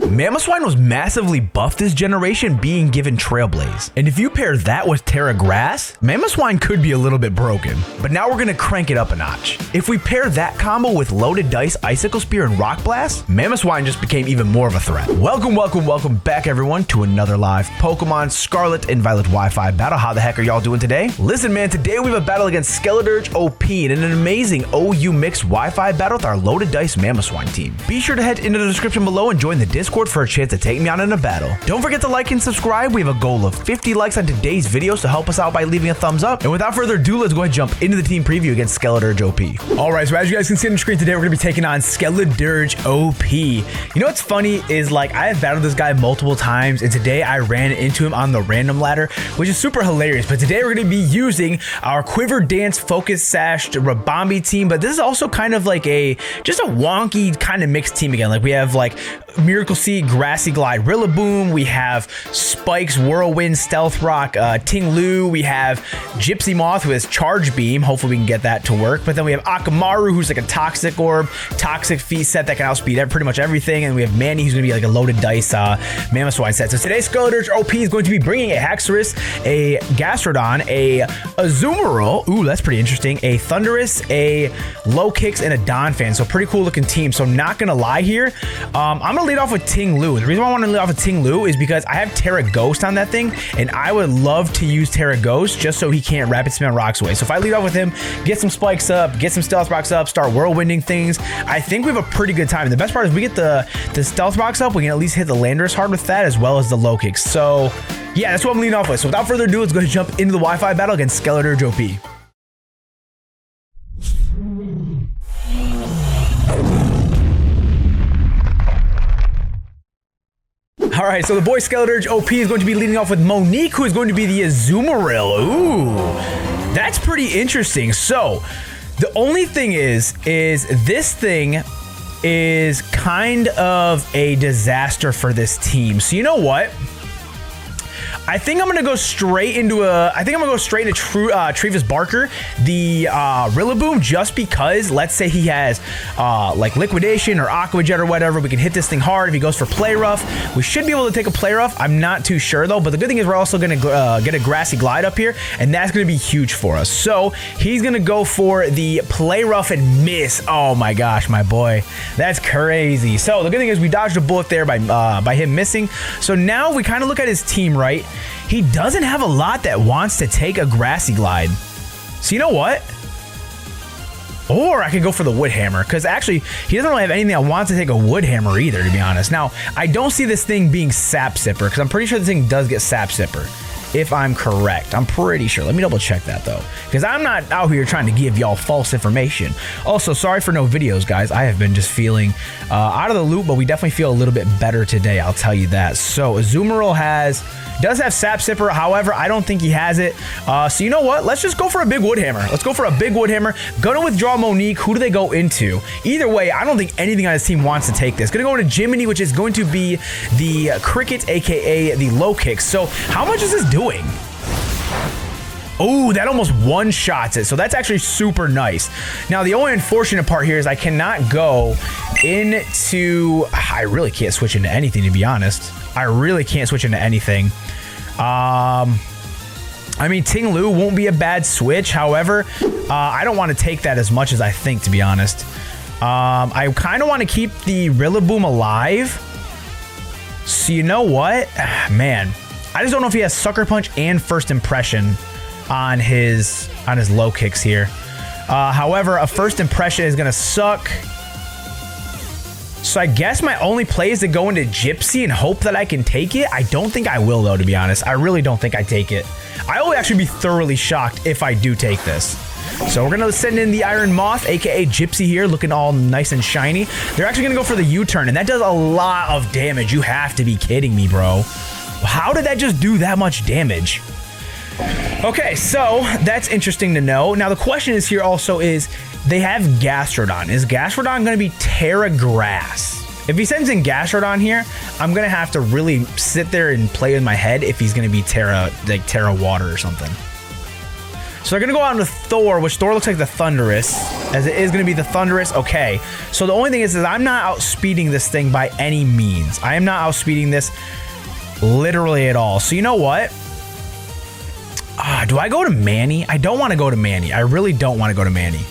MAMOSWINE was massively buffed this generation, being given Trailblaze. And if you pair that with Terra Grass, MAMOSWINE could be a little bit broken. But now we're gonna crank it up a notch. If we pair that combo with Loaded Dice, Icicle Spear, and Rock Blast, MAMOSWINE just became even more of a threat. Welcome back everyone to another live Pokemon Scarlet and Violet Wi-Fi battle. How the heck are y'all doing today? Listen man, today we have a battle against Skeledirge OP and an amazing OU mixed Wi-Fi battle with our Loaded Dice MAMOSWINE team. Be sure to head into the description below and join the Discord for a chance to take me on in a battle. Don't forget to like and subscribe. We have a goal of 50 likes on today's video, so help us out by leaving a thumbs up. And without further ado, let's go ahead and jump into the team preview against Skeledirge OP. Alright, so as you guys can see on the screen today, we're going to be taking on Skeledirge OP. You know what's funny is like I have battled this guy multiple times and today I ran into him on the random ladder, which is super hilarious. But today we're going to be using our Quiver Dance Focus Sash Rabombi team, but this is also kind of like just a wonky kind of mixed team again. Like we have like Miracle Seed, Grassy Glide, Rillaboom, we have Spikes, Whirlwind, Stealth Rock, Ting Lu, we have Gypsy Moth who has Charge Beam, hopefully we can get that to work, but then we have Akamaru who's like a Toxic Orb, Toxic Feast set that can outspeed pretty much everything, and we have Manny who's going to be like a Loaded Dice MAMOSWINE set. So today's Skeledirge OP is going to be bringing a Haxorus, a Gastrodon, a Azumarill, ooh that's pretty interesting, a Thundurus, a Low Kicks, and a Donphan, so pretty cool looking team. So not going to lie here, I'm going to lead off with Ting Lu. The reason why I want to lead off with Ting Lu is because I have Terra Ghost on that thing, and I would love to use Terra Ghost just so he can't Rapid Spin rocks away. So if I lead off with him, get some Spikes up, get some Stealth Rocks up, start Whirlwinding things, I think we have a pretty good time. And the best part is we get the Stealth Rocks up, we can at least hit the Landorus hard with that as well as the Low Kicks. So yeah, that's what I'm leading off with. So without further ado, let's go ahead and jump into the Wi-Fi battle against Skeledirge OP. All right, so the boy Skeledirge OP is going to be leading off with Monique, who is going to be the Azumarill. Ooh, that's pretty interesting. So the only thing is this thing is kind of a disaster for this team. So you know what? I think I'm gonna go straight into Trevis Barker, the Rillaboom, just because let's say he has like Liquidation or Aqua Jet or whatever, we can hit this thing hard. If he goes for Play Rough, we should be able to take a Play Rough. I'm not too sure though, but the good thing is we're also gonna get a Grassy Glide up here, and that's gonna be huge for us. So he's gonna go for the Play Rough and miss. Oh my gosh, my boy, that's crazy. So the good thing is we dodged a bullet there by him missing. So now we kind of look at his team, right? He doesn't have a lot that wants to take a Grassy Glide. So you know what? Or I could go for the Wood Hammer, because actually he doesn't really have anything that wants to take a Wood Hammer either, to be honest. Now, I don't see this thing being Sap Sipper, because I'm pretty sure this thing does get Sap Sipper, if I'm correct. I'm pretty sure. Let me double check that though, because I'm not out here trying to give y'all false information. Also, sorry for no videos, guys. I have been just feeling out of the loop, but we definitely feel a little bit better today, I'll tell you that. So Azumarill does have Sap Sipper, however, I don't think he has it. So you know what? Let's just go for a big Wood Hammer. Let's go for a big Wood Hammer. Gonna withdraw Monique. Who do they go into? Either way, I don't think anything on his team wants to take this. Gonna go into Jiminy, which is going to be the Cricket, aka the Low Kicks. So how much is this doing? Oh, that almost one-shots it. So that's actually super nice. Now, the only unfortunate part here is I cannot go into... I really can't switch into anything, to be honest. I really can't switch into anything. I mean, Ting Lu won't be a bad switch. However, I don't want to take that as much as I think, to be honest. I kind of want to keep the Rillaboom alive. So you know what? Man, I just don't know if he has Sucker Punch and First Impression on his Low Kicks here. However, a First Impression is gonna suck. So I guess my only play is to go into Gypsy and hope that I can take it. I don't think I will though, to be honest. I really don't think I take it. I will actually be thoroughly shocked if I do take this. So we're gonna send in the Iron Moth, aka Gypsy here, looking all nice and shiny. They're actually gonna go for the U-turn, and that does a lot of damage. You have to be kidding me, bro. How did that just do that much damage? Okay, so that's interesting to know. Now the question is here also is, they have Gastrodon. Is Gastrodon going to be Terra Grass? If he sends in Gastrodon here, I'm going to have to really sit there and play in my head if he's going to be Terra, like Terra Water or something. So they're going to go out into Thor, which Thor looks like the Thunderous, as it is going to be the Thunderous. Okay, so the only thing is I'm not outspeeding this thing by any means. I am not outspeeding this literally at all. So you know what? Do I go to Manny? I don't want to go to Manny. I really don't want to go to Manny.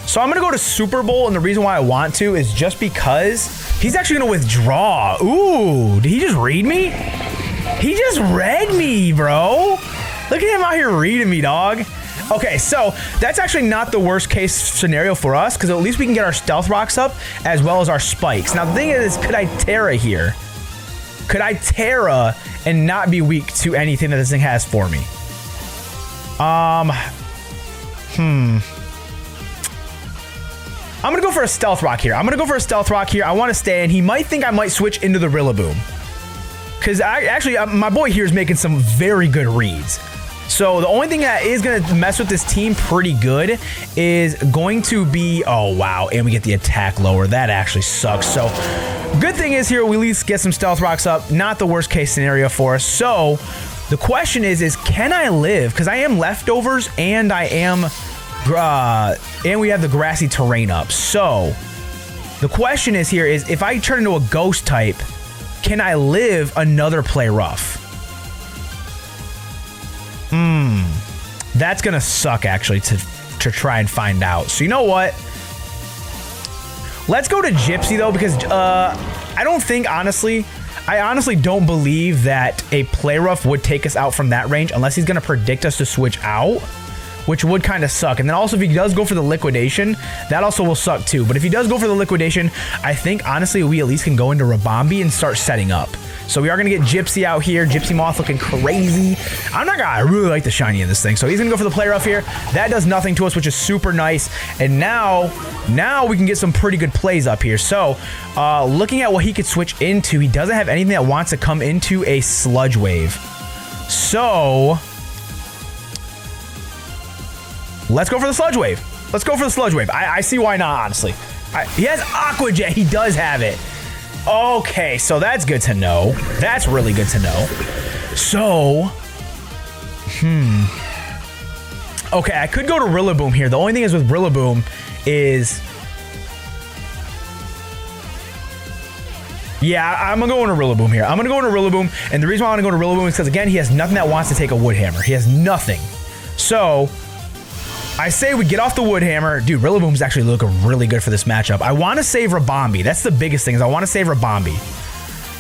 So I'm going to go to Super Bowl, and the reason why I want to is just because he's actually going to withdraw. Ooh, did he just read me? He just read me, bro. Look at him out here reading me, dog. Okay, so that's actually not the worst case scenario for us, because at least we can get our Stealth Rocks up as well as our Spikes. Now, the thing is, could I Terra here? Could I Terra and not be weak to anything that this thing has for me? I'm going to go for a Stealth Rock here. I want to stay, and he might think I might switch into the Rillaboom. Because my boy here is making some very good reads. So the only thing that is going to mess with this team pretty good is going to be... Oh, wow. And we get the attack lower. That actually sucks. So good thing is here, we at least get some Stealth Rocks up. Not the worst case scenario for us. So the question is can I live? Because I am Leftovers, and I am... and we have the Grassy Terrain up. So the question is here is if I turn into a Ghost type, can I live another Play Rough? That's gonna suck actually to try and find out. So you know what? Let's go to Gypsy though, because I don't think I honestly don't believe that a Play Rough would take us out from that range unless he's gonna predict us to switch out, which would kind of suck. And then also if he does go for the Liquidation, that also will suck too. But if he does go for the Liquidation, I think honestly we at least can go into Rabombi and start setting up. So we are going to get Gypsy out here. Gypsy Moth looking crazy. I really like the shiny in this thing. So he's going to go for the Play Rough here. That does nothing to us, which is super nice. And now we can get some pretty good plays up here. So looking at what he could switch into, he doesn't have anything that wants to come into a Sludge Wave. So let's go for the Sludge Wave. I see why not, honestly. He has Aqua Jet. He does have it. Okay, so that's good to know. That's really good to know. So, okay, I could go to Rillaboom here. The only thing is with Rillaboom is... Yeah, I'm going to go into Rillaboom here. And the reason why I want to go to Rillaboom is because, again, he has nothing that wants to take a Wood Hammer. He has nothing. So I say we get off the Wood Hammer. Dude, Rillaboom's actually looking really good for this matchup. I want to save Rabombi. That's the biggest thing, is I want to save Rabombi.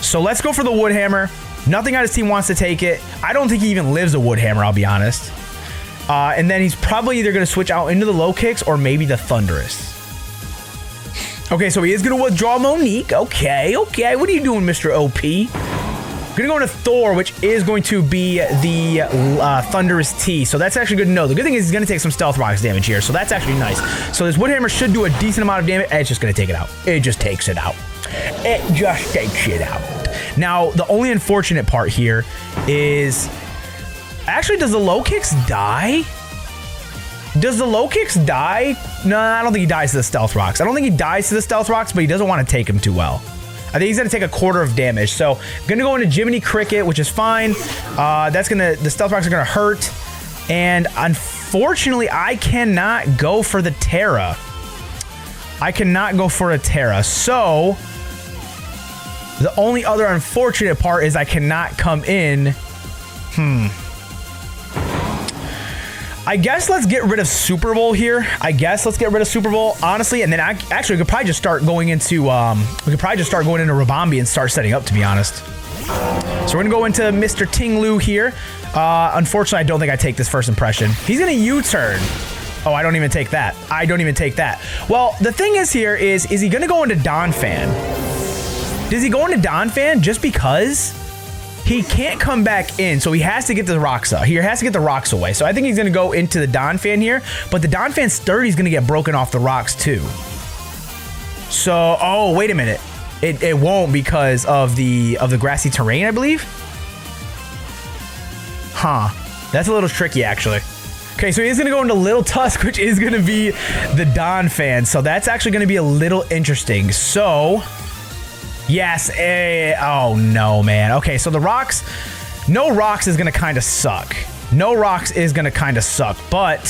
So let's go for the Wood Hammer. Nothing on his team wants to take it. I don't think he even lives a Wood Hammer, I'll be honest. And then he's probably either going to switch out into the Low Kicks or maybe the Thunderous. Okay, so he is going to withdraw Monique. Okay. What are you doing, Mr. OP? Gonna go into Thor, which is going to be the Thunderous T. So that's actually good to know. The good thing is he's gonna take some Stealth Rocks damage here, so that's actually nice. So this Wood Hammer should do a decent amount of damage. It's just gonna take it out. It just takes it out. Now, the only unfortunate part here is... Actually, does the Low Kicks die? No, I don't think he dies to the Stealth Rocks. but he doesn't want to take them too well. I think he's going to take a quarter of damage. So, going to go into Jiminy Cricket, which is fine. The Stealth Rocks are going to hurt. And unfortunately, I cannot go for the Terra. So, the only other unfortunate part is I cannot come in. I guess let's get rid of Super Bowl here. Honestly, and then actually we could probably just start going into Rabombi and start setting up, to be honest. So we're gonna go into Mr. Tinglu here. Unfortunately, I don't think I take this first impression. He's gonna U-turn. Oh, I don't even take that. Well, the thing is here is he gonna go into Donphan? Does he go into Donphan just because? He can't come back in, so he has to get the rocks up. He has to get the rocks away. So I think he's going to go into the Donphan here, but the Donphan sturdy is going to get broken off the rocks too. So, oh, wait a minute. It won't because of the Grassy Terrain, I believe. That's a little tricky, actually. Okay, so he's going to go into Little Tusk, which is going to be the Donphan. So that's actually going to be a little interesting. So... Yes, oh no, man. Okay, so the rocks, no rocks is gonna kind of suck. No rocks is going to kind of suck, but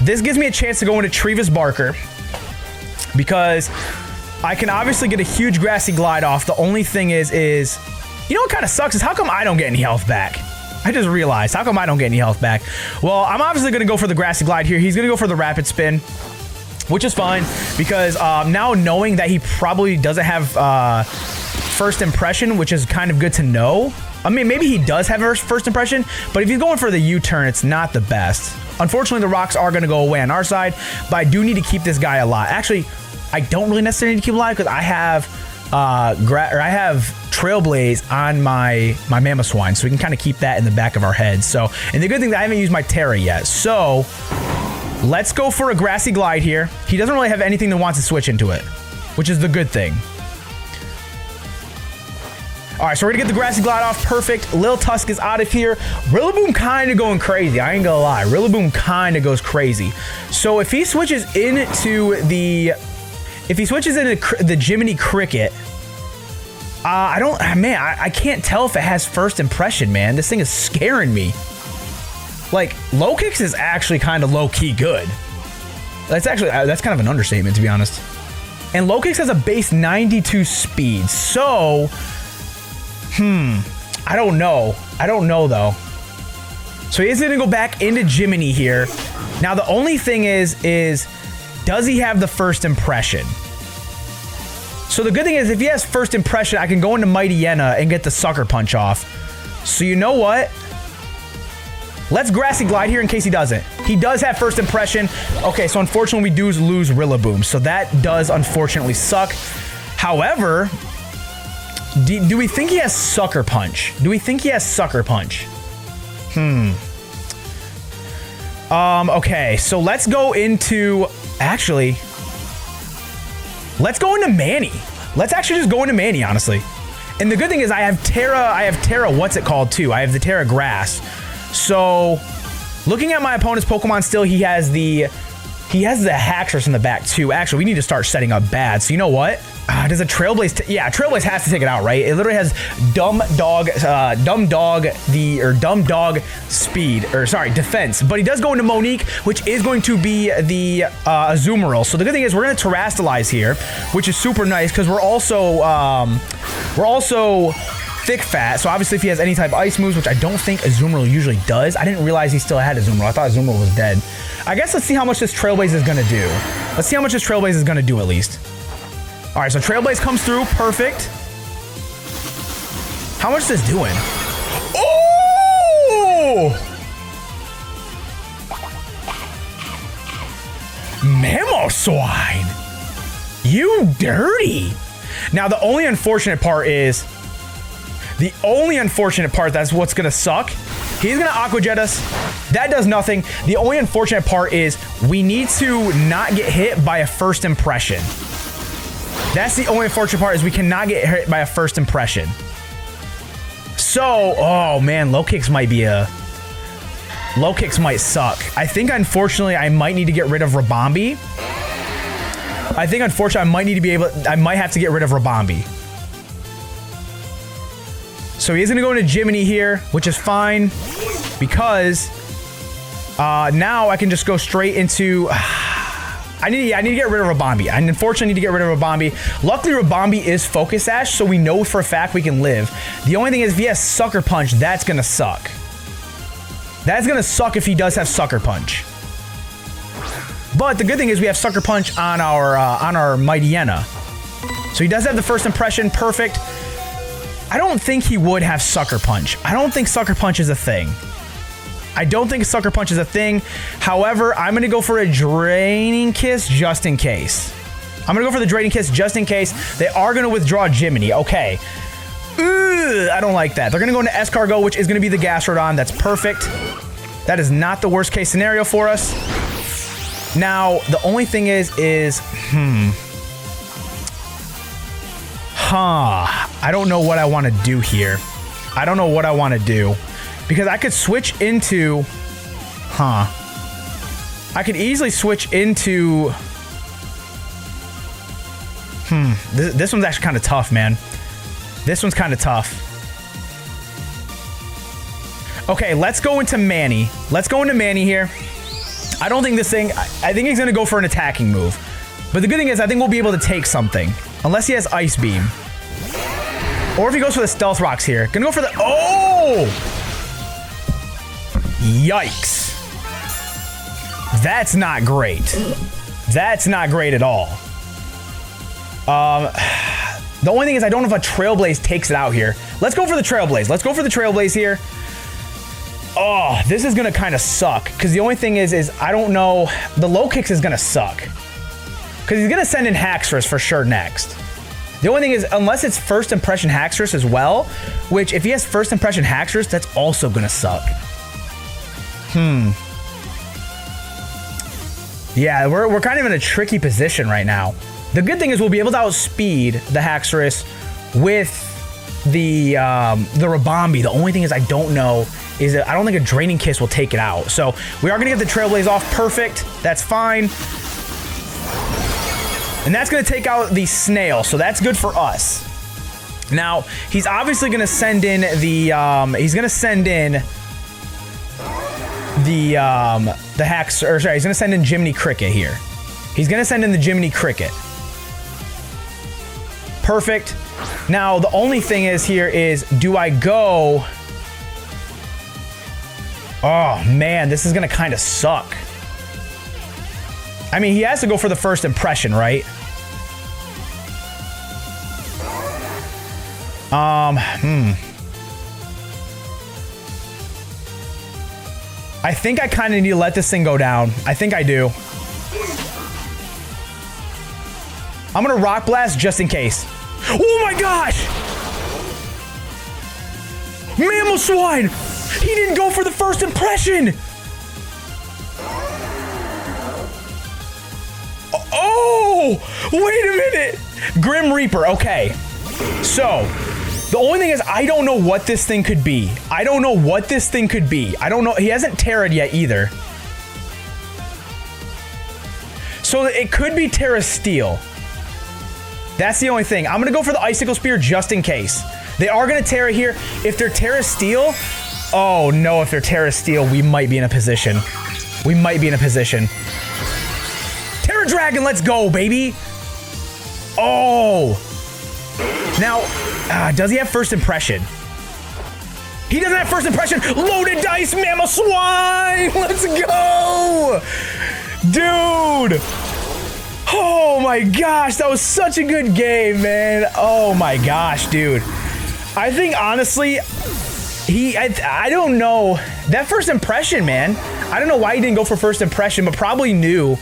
this gives me a chance to go into Trevis Barker because I can obviously get a huge grassy glide off. The only thing is, you know what kind of sucks is how come I don't get any health back? I just realized, how come I don't get any health back? Well, I'm obviously going to go for the grassy glide here. He's going to go for the rapid spin, which is fine because now knowing that he probably doesn't have first impression, which is kind of good to know. I mean, maybe he does have a first impression, but if he's going for the U-turn, it's not the best. Unfortunately, the rocks are going to go away on our side, but I do need to keep this guy alive. Actually, I don't really necessarily need to keep him alive because I have Trailblaze on my Mamoswine, so we can kind of keep that in the back of our heads. So, and the good thing is I haven't used my Terra yet, so let's go for a grassy glide here. He doesn't really have anything that wants to switch into it, which is the good thing. All right, so we're gonna get the grassy glide off. Perfect. Lil Tusk is out of here. Rillaboom kind of going crazy. I ain't gonna lie. Rillaboom kind of goes crazy. So if he switches into the Jiminy Cricket, I can't tell if it has first impression, man. This thing is scaring me. Like, low kicks is actually kind of low key good. That's kind of an understatement, to be honest. And low kicks has a base 92 speed, so. I don't know. I don't know, though. So he is going to go back into Jiminy here. Now, the only thing is does he have the first impression? So the good thing is, if he has first impression, I can go into Mighty Yenna and get the Sucker Punch off. So you know what? Let's Grassy Glide here in case he doesn't. He does have first impression. Okay, so unfortunately, we do lose Rillaboom. So that does unfortunately suck. However, do we think he has Sucker Punch? Do we think he has Sucker Punch? Okay, so let's go into... Actually, let's go into Manny. Let's actually just go into Manny, honestly. And the good thing is I have Terra, what's it called, too? I have the Terra Grass. So, looking at my opponent's Pokemon still, he has the Haxorus in the back, too. Actually, we need to start setting up bad. So, you know what? Does a Trailblaze... yeah, Trailblaze has to take it out, right? It literally has Dumb Dog speed, or sorry, defense. But he does go into Monique, which is going to be the Azumarill. So the good thing is we're going to Terrastalize here, which is super nice because we're also thick fat. So obviously if he has any type of ice moves, which I don't think Azumarill usually does. I didn't realize he still had Azumarill. I thought Azumarill was dead. I guess let's see how much this Trailblaze is going to do. Let's see how much this Trailblaze is going to do at least. All right, so Trailblaze comes through. Perfect. How much is this doing? Oh! Mamoswine! You dirty! Now, the only unfortunate part is... that's what's going to suck. He's going to Aqua Jet us. That does nothing. The only unfortunate part is we need to not get hit by a first impression. That's the only unfortunate part is we cannot get hit by a first impression. So, oh man, low kicks might suck. I think unfortunately I might need to get rid of Rabombi. I might have to get rid of Rabombi. So he's gonna go into Jiminy here, which is fine because now I can just go straight into. I need to get rid of Rabombi. I unfortunately need to get rid of Rabombi. Luckily, Rabombi is Focus Sash, so we know for a fact we can live. The only thing is if he has Sucker Punch, that's gonna suck. That's gonna suck if he does have Sucker Punch. But the good thing is we have Sucker Punch on our Mighty Yenna. So he does have the first impression, perfect. I don't think he would have Sucker Punch. I don't think Sucker Punch is a thing. However, I'm going to go for a Draining Kiss just in case. They are going to withdraw Jiminy. Okay. I don't like that. They're going to go into Escargot, which is going to be the Gastrodon. That's perfect. That is not the worst case scenario for us. Now, the only thing is I don't know what I want to do here. Because I could switch into... I could easily switch into... This one's actually kind of tough, man. This one's kind of tough. Okay, let's go into Manny. Let's go into Manny here. I don't think this thing... I think he's going to go for an attacking move. But the good thing is I think we'll be able to take something. Unless he has Ice Beam. Or if he goes for the Stealth Rocks here. Gonna go for the... Oh! Yikes. That's not great. That's not great at all. The only thing is I don't know if a Trailblaze takes it out here. Let's go for the Trailblaze. Let's go for the Trailblaze here. Oh, this is gonna kind of suck. Because the only thing is I don't know. The low kicks is gonna suck. Because he's gonna send in Haxorus for sure next. The only thing is, unless it's first impression Haxorus as well, which if he has first impression Haxorus, that's also gonna suck. Yeah, we're kind of in a tricky position right now. The good thing is we'll be able to outspeed the Haxorus with the Rabombi. The only thing is I don't know is that I don't think a Draining Kiss will take it out. So we are gonna get the Trailblaze off. Perfect. That's fine. And that's gonna take out the Snail. So that's good for us. Now he's obviously gonna send in the he's gonna send in the Hax, or sorry, he's gonna send in Jiminy Cricket here. He's gonna send in the Jiminy Cricket. Perfect. Now the only thing is here is, do I go? Oh man, this is gonna kind of suck. I mean, he has to go for the first impression, right? I think I kind of need to let this thing go down. I think I do. I'm gonna Rock Blast just in case. Oh my gosh! Mamoswine! He didn't go for the first impression! Oh! Wait a minute! Grim Reaper, okay. So, the only thing is I don't know what this thing could be. I don't know what this thing could be. I don't know. He hasn't Terra'd yet either. So it could be Terra Steel. That's the only thing. I'm going to go for the Icicle Spear just in case. They are going to Terra here. If they're Terra Steel... Oh, no. If they're Terra Steel, we might be in a position. We might be in a position. Terra Dragon, let's go, baby. Oh. Now, does he have first impression? He doesn't have first impression. Loaded dice, Mamoswine. Let's go. Dude. Oh my gosh, that was such a good game, man. Oh my gosh, dude. I think honestly, I don't know. That first impression, man. I don't know why he didn't go for first impression, but probably knew.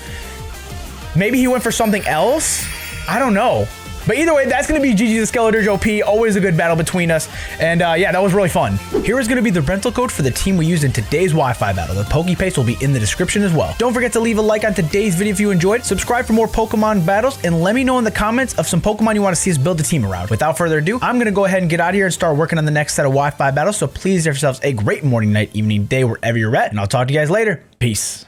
Maybe he went for something else. I don't know. But either way, that's going to be GG the Skeletor OP. Always a good battle between us. And yeah, that was really fun. Here is going to be the rental code for the team we used in today's Wi-Fi battle. The PokePaste will be in the description as well. Don't forget to leave a like on today's video if you enjoyed. Subscribe for more Pokemon battles. And let me know in the comments of some Pokemon you want to see us build a team around. Without further ado, I'm going to go ahead and get out of here and start working on the next set of Wi-Fi battles. So please have yourselves a great morning, night, evening, day, wherever you're at. And I'll talk to you guys later. Peace.